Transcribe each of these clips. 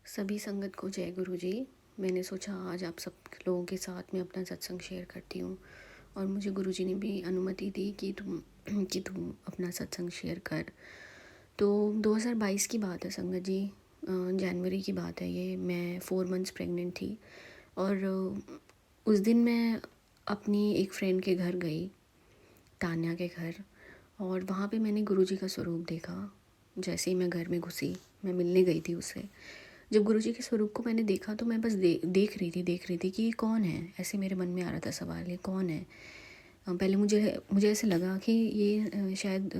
सभी संगत को जय गुरु जी। मैंने सोचा आज आप सब लोगों के साथ में अपना सत्संग शेयर करती हूँ और मुझे गुरु जी ने भी अनुमति दी कि तुम अपना सत्संग शेयर कर। तो 2022 की बात है संगत जी। जनवरी की बात है ये। मैं 4 मंथ्स प्रेग्नेंट थी और उस दिन मैं अपनी एक फ्रेंड के घर गई, तान्या के घर, और वहाँ पे मैंने गुरु जी का स्वरूप देखा। जैसे ही मैं घर में घुसी, मैं मिलने गई थी उससे। जब गुरुजी के स्वरूप को मैंने देखा तो मैं बस देख रही थी कि ये कौन है। ऐसे मेरे मन में आ रहा था सवाल, ये कौन है। पहले मुझे ऐसे लगा कि ये शायद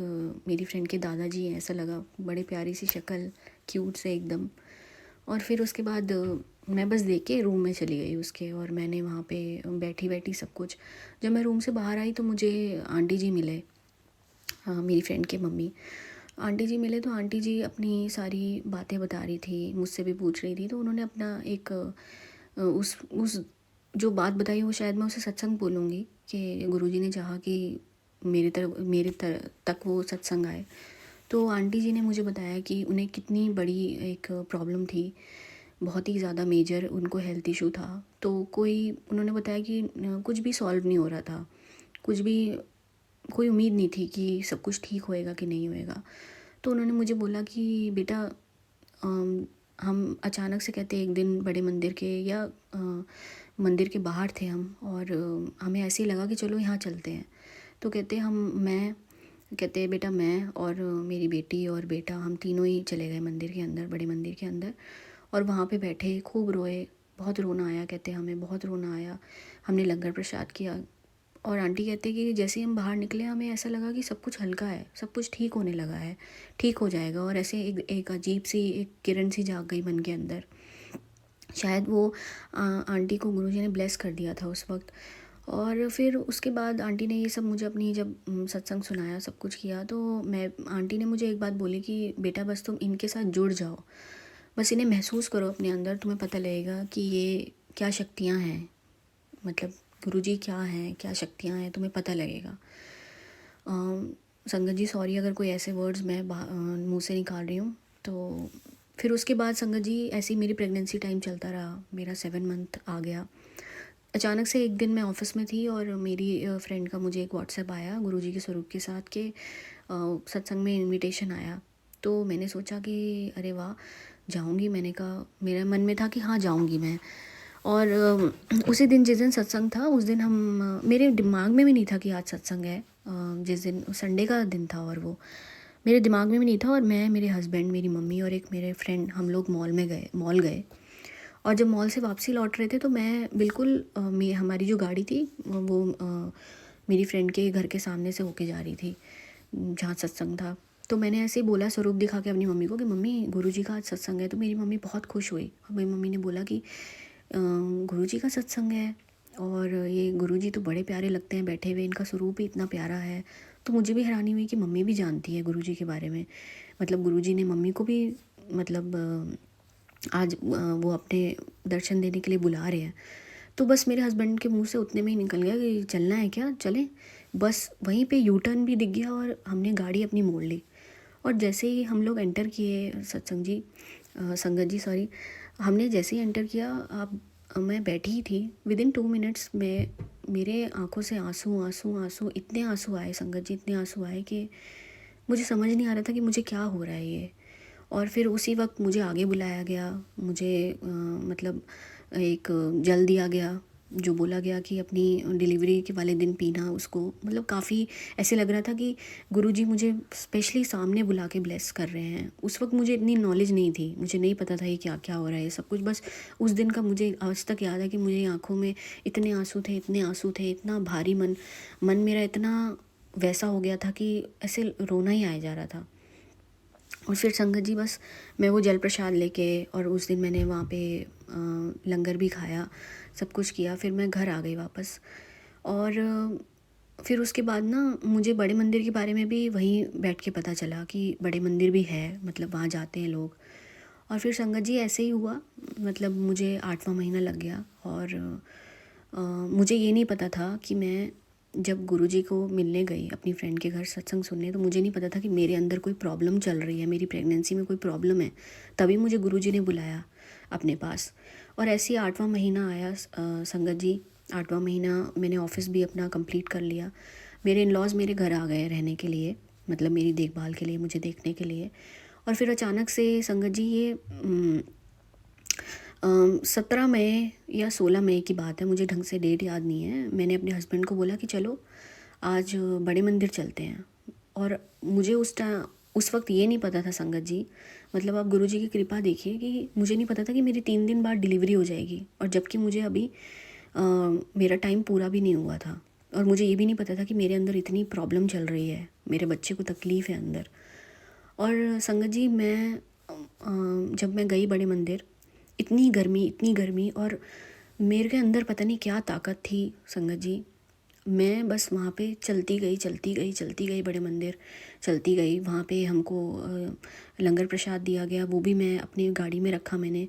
मेरी फ्रेंड के दादाजी हैं, ऐसा लगा। बड़े प्यारी सी शक्ल, क्यूट से एकदम। और फिर उसके बाद मैं बस देख के रूम में चली गई उसके, और मैंने वहाँ पे बैठी सब कुछ। जब मैं रूम से बाहर आई तो मुझे आंटी जी मिले, मेरी फ्रेंड के मम्मी। आंटी जी मिले तो आंटी जी अपनी सारी बातें बता रही थी, मुझसे भी पूछ रही थी। तो उन्होंने अपना एक उस जो बात बताई वो शायद मैं उसे सत्संग बोलूँगी कि गुरुजी ने चाहा कि मेरे तक वो सत्संग आए। तो आंटी जी ने मुझे बताया कि उन्हें कितनी बड़ी एक प्रॉब्लम थी, बहुत ही ज़्यादा मेजर उनको हेल्थ इशू था। तो उन्होंने बताया कि कुछ भी सॉल्व नहीं हो रहा था, कुछ भी, कोई उम्मीद नहीं थी कि सब कुछ ठीक होएगा कि नहीं होएगा। तो उन्होंने मुझे बोला कि बेटा, हम अचानक से कहते एक दिन बड़े मंदिर के या मंदिर के बाहर थे हम, और हमें ऐसे ही लगा कि चलो यहाँ चलते हैं। तो कहते बेटा, मैं और मेरी बेटी और बेटा, हम तीनों ही चले गए मंदिर के अंदर, बड़े मंदिर के अंदर। और वहाँ पे बैठे खूब रोए, बहुत रोना आया। कहते हमें बहुत रोना आया। हमने लंगर प्रसाद किया। और आंटी कहते कि जैसे ही हम बाहर निकले हमें ऐसा लगा कि सब कुछ हल्का है, सब कुछ ठीक होने लगा है, ठीक हो जाएगा। और ऐसे एक अजीब सी एक किरण सी जाग गई मन के अंदर। शायद वो आंटी को गुरुजी ने ब्लेस कर दिया था उस वक्त। और फिर उसके बाद आंटी ने ये सब मुझे अपनी जब सत्संग सुनाया, सब कुछ किया, तो आंटी ने मुझे एक बात बोली कि बेटा बस तुम इनके साथ जुड़ जाओ, बस इन्हें महसूस करो अपने अंदर, तुम्हें पता लगेगा कि ये क्या शक्तियाँ हैं, मतलब गुरुजी क्या हैं, क्या शक्तियाँ हैं, तुम्हें पता लगेगा। संगत जी सॉरी अगर कोई ऐसे वर्ड्स मैं मुंह से निकाल रही हूँ। तो फिर उसके बाद संगत जी ऐसे ही मेरी प्रेगनेंसी टाइम चलता रहा, मेरा 7 मंथ आ गया। अचानक से एक दिन मैं ऑफिस में थी और मेरी फ्रेंड का मुझे एक व्हाट्सएप आया गुरुजी के स्वरूप के साथ के सत्संग में इनविटेशन आया। तो मैंने सोचा कि अरे वाह, जाऊंगी। मैंने कहा, मेरे मन में था कि हाँ जाऊंगी मैं। और उसी दिन जिस दिन सत्संग था उस दिन मेरे दिमाग में भी नहीं था कि आज सत्संग है। जिस दिन संडे का दिन था और वो मेरे दिमाग में भी नहीं था। और मैं, मेरे हस्बैंड, मेरी मम्मी और एक मेरे फ्रेंड, हम लोग मॉल गए। और जब मॉल से वापसी लौट रहे थे तो मैं बिल्कुल हमारी जो गाड़ी थी वो मेरी फ्रेंड के घर के सामने से होके जा रही थी जहाँ सत्संग था। तो मैंने ऐसे ही बोला, स्वरूप दिखा के अपनी मम्मी को कि मम्मी गुरुजी का आज सत्संग है। तो मेरी मम्मी बहुत खुश हुई। मेरी मम्मी ने बोला कि गुरुजी का सत्संग है और ये गुरुजी तो बड़े प्यारे लगते हैं बैठे हुए, इनका स्वरूप ही इतना प्यारा है। तो मुझे भी हैरानी हुई कि मम्मी भी जानती है गुरुजी के बारे में। मतलब गुरुजी ने मम्मी को भी, मतलब आज वो अपने दर्शन देने के लिए बुला रहे हैं। तो बस मेरे हस्बैंड के मुंह से उतने में ही निकल गया कि चलना है क्या, चलें। बस वहीं पे यू टर्न भी दिख गया और हमने गाड़ी अपनी मोड़ ली। और जैसे ही हम लोग एंटर किए संगत जी सॉरी, हमने जैसे ही एंटर किया, आप मैं बैठी ही थी, विदिन 2 मिनट्स में मेरे आंखों से आंसू आंसू आंसू, इतने आंसू आए संगत जी, इतने आंसू आए कि मुझे समझ नहीं आ रहा था कि मुझे क्या हो रहा है ये। और फिर उसी वक्त मुझे आगे बुलाया गया। मुझे मतलब एक जल दिया गया, जो बोला गया कि अपनी डिलीवरी के वाले दिन पीना उसको। मतलब काफ़ी ऐसे लग रहा था कि गुरुजी मुझे स्पेशली सामने बुला के ब्लेस कर रहे हैं। उस वक्त मुझे इतनी नॉलेज नहीं थी, मुझे नहीं पता था ये क्या क्या हो रहा है ये सब कुछ। बस उस दिन का मुझे आज तक याद है कि मुझे आँखों में इतने आंसू थे, इतने आंसू थे, इतना भारी मन मेरा इतना वैसा हो गया था कि ऐसे रोना ही आया जा रहा था। और फिर संगत जी बस मैं वो जल प्रसाद लेके, और उस दिन मैंने वहाँ पे लंगर भी खाया, सब कुछ किया। फिर मैं घर आ गई वापस। और फिर उसके बाद ना मुझे बड़े मंदिर के बारे में भी वहीं बैठ के पता चला कि बड़े मंदिर भी है, मतलब वहाँ जाते हैं लोग। और फिर संगत जी ऐसे ही हुआ, मतलब मुझे 8वां महीना लग गया। और मुझे ये नहीं पता था कि मैं जब गुरुजी को मिलने गई अपनी फ्रेंड के घर सत्संग सुनने, तो मुझे नहीं पता था कि मेरे अंदर कोई प्रॉब्लम चल रही है, मेरी प्रेगनेंसी में कोई प्रॉब्लम है। तभी मुझे गुरुजी ने बुलाया अपने पास। और ऐसे ही 8वां महीना आया संगत जी। 8वां महीना मैंने ऑफिस भी अपना कंप्लीट कर लिया। मेरे इन लॉज मेरे घर आ गए रहने के लिए, मतलब मेरी देखभाल के लिए, मुझे देखने के लिए। और फिर अचानक से संगत जी ये 17 मई या 16 मई की बात है, मुझे ढंग से डेट याद नहीं है। मैंने अपने हस्बैंड को बोला कि चलो आज बड़े मंदिर चलते हैं। और मुझे उस वक्त ये नहीं पता था संगत जी, मतलब आप गुरुजी की कृपा देखिए कि मुझे नहीं पता था कि मेरी 3 दिन बाद डिलीवरी हो जाएगी, और जबकि मुझे अभी मेरा टाइम पूरा भी नहीं हुआ था। और मुझे ये भी नहीं पता था कि मेरे अंदर इतनी प्रॉब्लम चल रही है, मेरे बच्चे को तकलीफ़ है अंदर। और संगत जी जब मैं गई बड़े मंदिर, इतनी गर्मी, और मेरे के अंदर पता नहीं क्या ताकत थी संगत जी। मैं बस वहाँ पे चलती गई बड़े मंदिर, चलती गई। वहाँ पे हमको लंगर प्रसाद दिया गया, वो भी मैं अपनी गाड़ी में रखा मैंने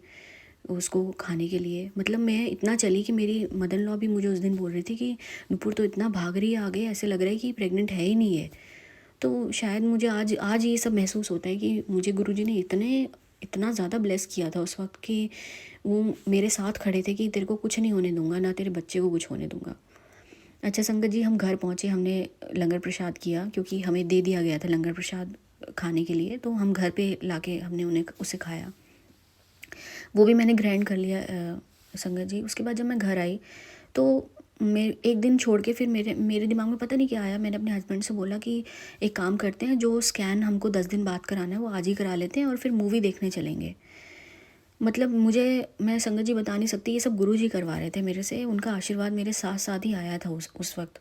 उसको खाने के लिए। मतलब मैं इतना चली कि मेरी मदर इन लॉ भी मुझे उस दिन बोल रही थी कि नुपुर तो इतना भाग रही है आगे, ऐसे लग रहा है कि प्रेग्नेंट है ही नहीं है। तो शायद मुझे आज आज ये सब महसूस होता है कि मुझे गुरुजी ने इतना ज़्यादा ब्लेस किया था उस वक्त कि वो मेरे साथ खड़े थे कि तेरे को कुछ नहीं होने दूंगा, ना तेरे बच्चे को कुछ होने दूंगा। अच्छा संगत जी, हम घर पहुँचे, हमने लंगर प्रसाद किया क्योंकि हमें दे दिया गया था लंगर प्रसाद खाने के लिए, तो हम घर पे लाके हमने उसे खाया। वो भी मैंने ग्राइंड कर लिया संगत जी। उसके बाद जब मैं घर आई तो मैं एक दिन छोड़ के फिर मेरे दिमाग में पता नहीं क्या आया। मैंने अपने हस्बैंड से बोला कि एक काम करते हैं, जो स्कैन हमको 10 दिन बाद कराना है वो आज ही करा लेते हैं और फिर मूवी देखने चलेंगे। मतलब मैं संगत जी बता नहीं सकती, ये सब गुरु जी करवा रहे थे मेरे से, उनका आशीर्वाद मेरे साथ साथ ही आया था उस वक्त।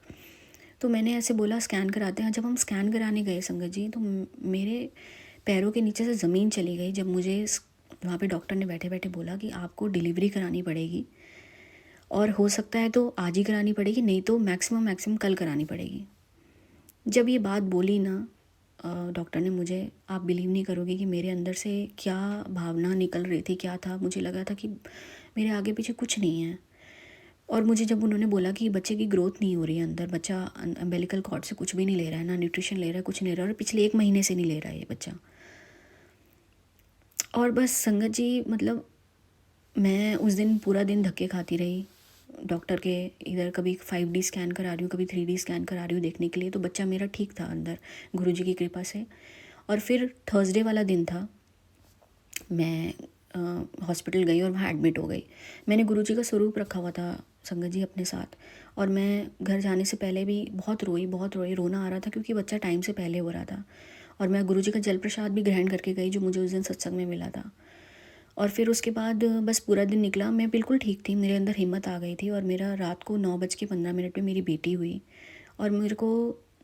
तो मैंने ऐसे बोला स्कैन कराते हैं। जब हम स्कैन कराने गए संगत जी, तो मेरे पैरों के नीचे से ज़मीन चली गई जब मुझे वहाँ पे डॉक्टर ने बैठे बैठे बोला कि आपको डिलीवरी करानी पड़ेगी, और हो सकता है तो आज ही करानी पड़ेगी, नहीं तो मैक्सिमम कल करानी पड़ेगी। जब ये बात बोली ना डॉक्टर ने मुझे, आप बिलीव नहीं करोगे कि मेरे अंदर से क्या भावना निकल रही थी, क्या था। मुझे लगा था कि मेरे आगे पीछे कुछ नहीं है। और मुझे जब उन्होंने बोला कि बच्चे की ग्रोथ नहीं हो रही है अंदर, बच्चा अम्बिलिकल कॉर्ड से कुछ भी नहीं ले रहा है, ना न्यूट्रिशन ले रहा है, कुछ नहीं ले रहा है, और पिछले 1 महीने से नहीं ले रहा है ये बच्चा। और बस संगत जी, मतलब मैं उस दिन पूरा दिन धक्के खाती रही डॉक्टर के। इधर कभी 5D स्कैन करा रही हूँ, कभी 3D स्कैन करा रही हूँ देखने के लिए। तो बच्चा मेरा ठीक था अंदर गुरुजी की कृपा से। और फिर थर्सडे वाला दिन था, मैं हॉस्पिटल गई और वहाँ एडमिट हो गई। मैंने गुरुजी का स्वरूप रखा हुआ था संगत जी अपने साथ, और मैं घर जाने से पहले भी बहुत रोई, रोना आ रहा था क्योंकि बच्चा टाइम से पहले हो रहा था। और मैं गुरुजी का जल प्रसाद भी ग्रहण करके गई जो मुझे उस दिन सत्संग में मिला था। और फिर उसके बाद बस पूरा दिन निकला, मैं बिल्कुल ठीक थी, मेरे अंदर हिम्मत आ गई थी। और मेरा रात को 9:15 पे मेरी बेटी हुई। और मेरे को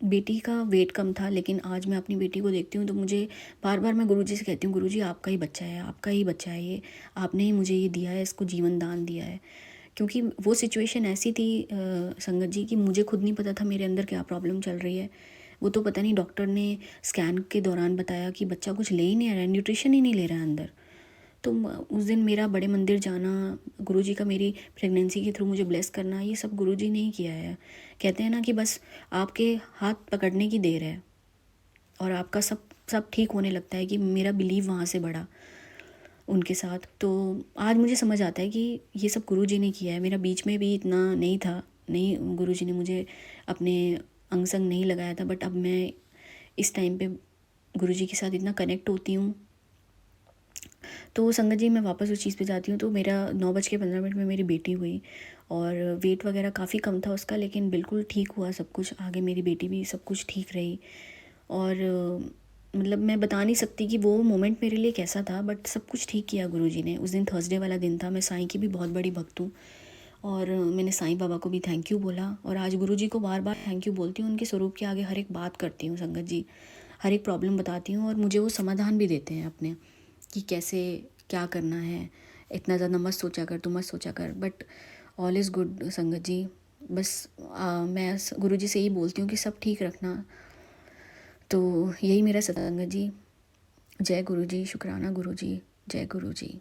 बेटी का वेट कम था, लेकिन आज मैं अपनी बेटी को देखती हूँ तो मुझे बार बार मैं गुरुजी से कहती हूँ, गुरुजी आपका ही बच्चा है, आपका ही बच्चा है ये, आपने ही मुझे ये दिया है, इसको जीवन दान दिया है। क्योंकि वो सिचुएशन ऐसी थी संगत जी कि मुझे खुद नहीं पता था मेरे अंदर क्या प्रॉब्लम चल रही है। वो तो पता नहीं डॉक्टर ने स्कैन के दौरान बताया कि बच्चा कुछ ले ही नहीं रहा है, न्यूट्रिशन ही नहीं ले रहा है अंदर। तो उस दिन मेरा बड़े मंदिर जाना, गुरुजी का मेरी प्रेगनेंसी के थ्रू मुझे ब्लेस करना, ये सब गुरुजी ने ही किया है। कहते हैं ना कि बस आपके हाथ पकड़ने की देर है और आपका सब सब ठीक होने लगता है। कि मेरा बिलीव वहाँ से बढ़ा उनके साथ। तो आज मुझे समझ आता है कि ये सब गुरुजी ने किया है। मेरा बीच में भी इतना नहीं था, नहीं, गुरुजी ने मुझे अपने अंग संग नहीं लगाया था, बट अब मैं इस टाइम पे गुरुजी के साथ इतना कनेक्ट होती हूँ। तो संगत जी, मैं वापस उस चीज़ पे जाती हूँ। तो मेरा 9:15 में मेरी बेटी हुई, और वेट वगैरह काफ़ी कम था उसका, लेकिन बिल्कुल ठीक हुआ सब कुछ। आगे मेरी बेटी भी सब कुछ ठीक रही। और मतलब मैं बता नहीं सकती कि वो मोमेंट मेरे लिए कैसा था, बट सब कुछ ठीक किया गुरुजी ने। उस दिन थर्सडे वाला दिन था। मैं साईं की भी बहुत बड़ी भक्त हूँ, और मैंने साईं बाबा को भी थैंक यू बोला, और आज गुरुजी को बार बार थैंक यू बोलती हूँ। उनके स्वरूप के आगे हर एक बात करती हूँ संगत जी, हर एक प्रॉब्लम बताती हूँ, और मुझे वो समाधान भी देते हैं अपने कि कैसे क्या करना है। इतना ज़्यादा मत सोचा कर, तू मत सोचा कर, बट ऑल इज़ गुड संगत जी। बस मैं गुरुजी से यही बोलती हूँ कि सब ठीक रखना। तो यही मेरा संगत जी। जय गुरुजी, शुक्राना गुरुजी, जय गुरुजी।